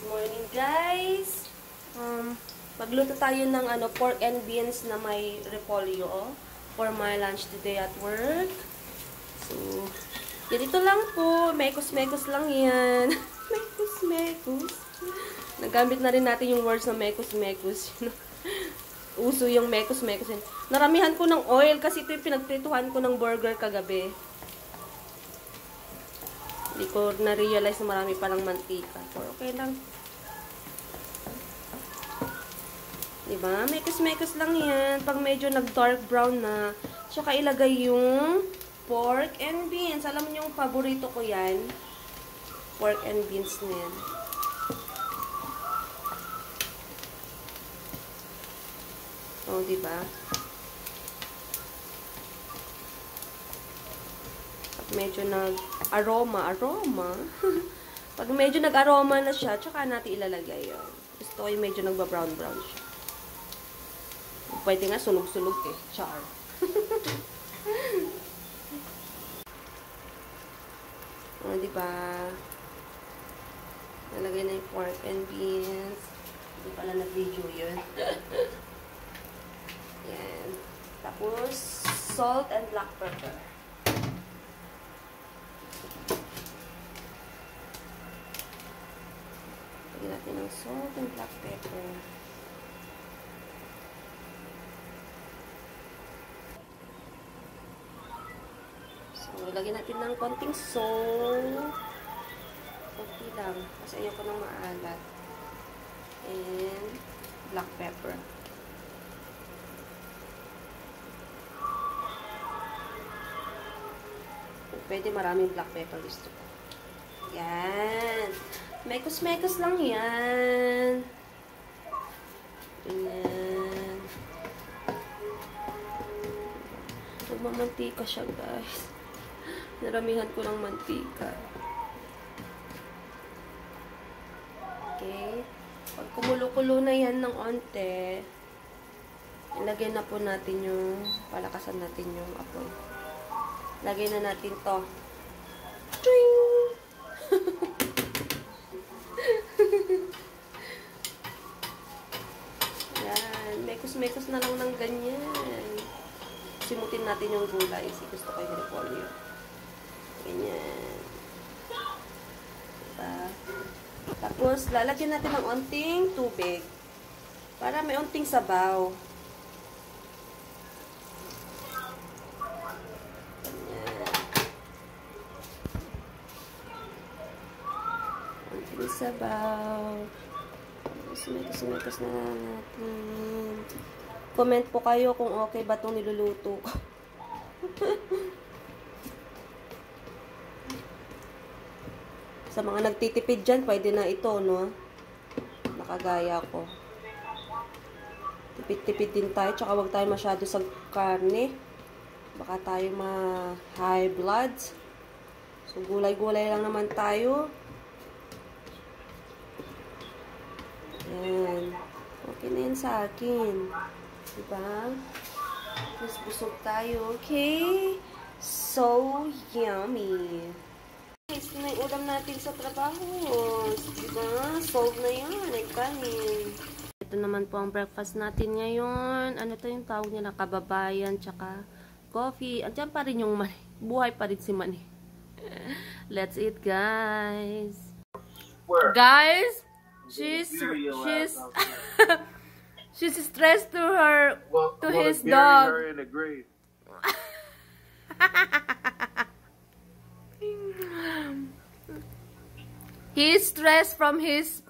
morning, guys. Magluto tayo ng pork and beans na may repolyo for my lunch today at work. So, ganito lang po. Mekos-mekos lang yan. Mekos-mekos. Nagamit na rin natin yung words na mekos-mekos. Uso yung mekos-mekos. Naramihan ko ng oil kasi ito yung pinagprituhan ko ng burger kagabi. Hindi ko na-realize na marami palang mantika. So, okay lang. Diba? Mekos-mekos lang yan. Pag medyo nag-dark brown na, tsaka ilagay yung pork and beans. Alam niyo yung paborito ko yan. Pork and beans na yan. O, diba? Pag medyo nag-aroma. Pag medyo nag-aroma na siya, tsaka natin ilalagay yun. Gusto ko yung medyo nagba-brown-brown siya. Pwede nga sunog-sunog eh. Char. O, diba? Nalagay na yung pork and beans. Hindi pala na-video yun. Yan. Tapos, salt and black pepper. Lagyan natin ng salt and black pepper. So, lagyan natin ng konting salt. Konti lang. Kasi ayoko nang maalat. And black pepper. Pwede maraming black pepper gusto ko. Yan. Mekos-mekos lang yan. Yan. Nagmamantika siya, guys. Naramihan ko ng mantika. Okay. Pag kumulo-kulo na yan ng onte, ilagay na po natin yung, palakasan natin yung apoy. Lagay na natin to. Tring! Yan. Mekos-mekos na lang ng ganyan. Simutin natin yung gulay. Gusto ko yung repolyo. Ganyan. Diba? Tapos, lalagyan natin ng onting tubig. Para may onting sabaw. Sabaw. Sumikas na natin. Comment po kayo kung okay ba itong niluluto ko. Sa mga nagtitipid dyan, pwede na ito, no? Nakagaya ko. Tipid-tipid din tayo. Tsaka huwag tayo masyado sa karne. Baka tayo ma-high blood. So, gulay-gulay lang naman tayo. Yan. Okay na yan sa akin. Diba? Tapos busog tayo. Okay? So yummy. Ito na yung ulam natin sa trabaho. Diba? Solve na yan. Ay kanin. Ito naman po ang breakfast natin ngayon. Ano to yung tawag nila? Kababayan, tsaka coffee. Andiyan pa rin yung mani. Buhay pa rin si mani. Let's eat, guys. Guys! She's she's stressed to his dog. Her in the grave. He's stressed from his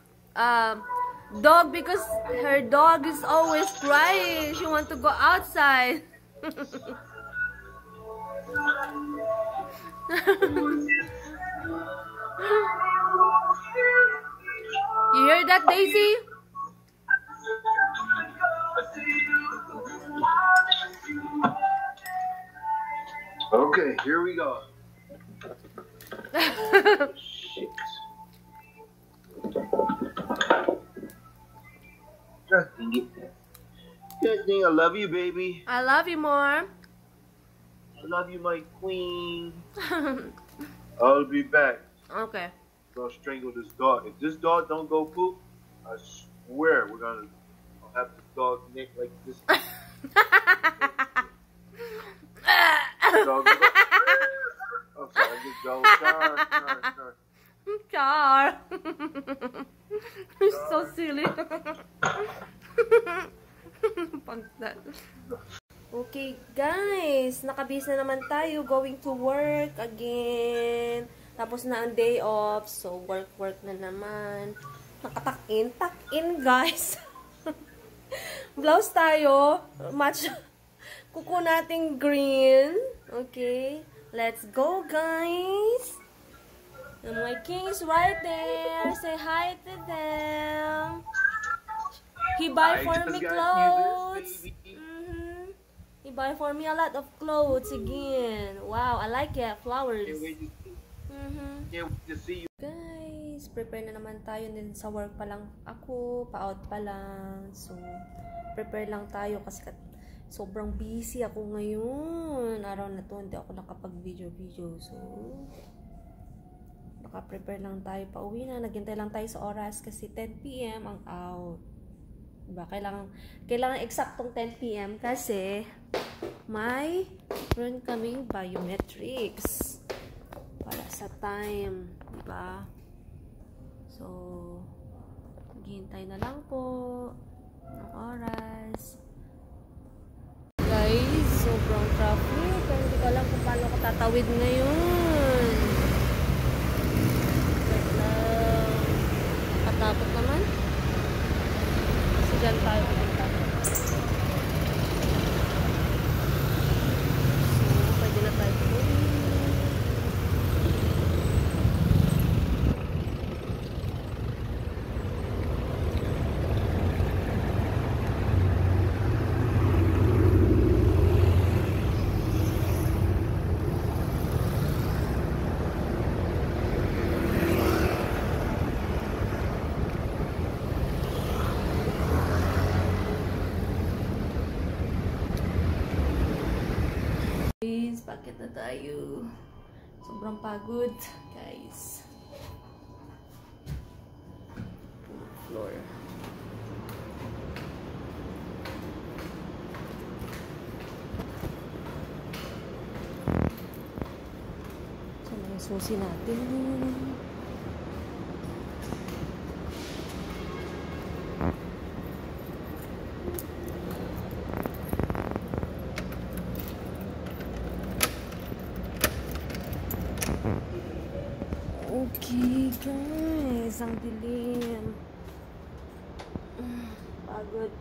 dog because her dog is always crying. She wants to go outside. You hear that, Daisy? Okay, here we go. Shit. Justin, get that. Justin, I love you, baby. I love you more. I love you, my queen. I'll be back. Okay. gonna strangle this dog. If this dog don't go poop, I swear we're gonna have this dog neck like this. Dog go, I'm sorry, this dog. Char. Char. You're so silly. Okay guys, nakabis na naman tayo, going to work again. Tapos na ang day off, so work na naman. Nakatakin, tuck-in guys. Blouse tayo, match. Kuko nating green. Okay, let's go guys. And my king is right there. Say hi to them. He buy for me clothes. He buy for me a lot of clothes again. Wow, I like it. Flowers. Can't wait to see you. Guys, prepare na naman tayo. Din sa work pa lang ako. Pa-out pa lang. So, prepare lang tayo kasi sobrang busy ako ngayon. Araw na to, hindi ako nakapag-video. So, naka-prepare lang tayo. Pauwi na. Naghintay lang tayo sa oras kasi 10 PM ang out. Diba? Kailangan eksaktong 10 PM kasi may meron kaming biometrics para sa time. Diba? So, maghihintay na lang po ng oras. Guys, sobrang traffic. Pero hindi ko alam kung paano ko tatawid ngayon. Wait lang. Katakot naman. Kasi dyan tayo pupunta. So, pwede na tayo pupunta. Bakit na tayo? Sobrang pagod, guys. Floor. Saan yung susi natin? Okay guys, ang dilim. Pagod.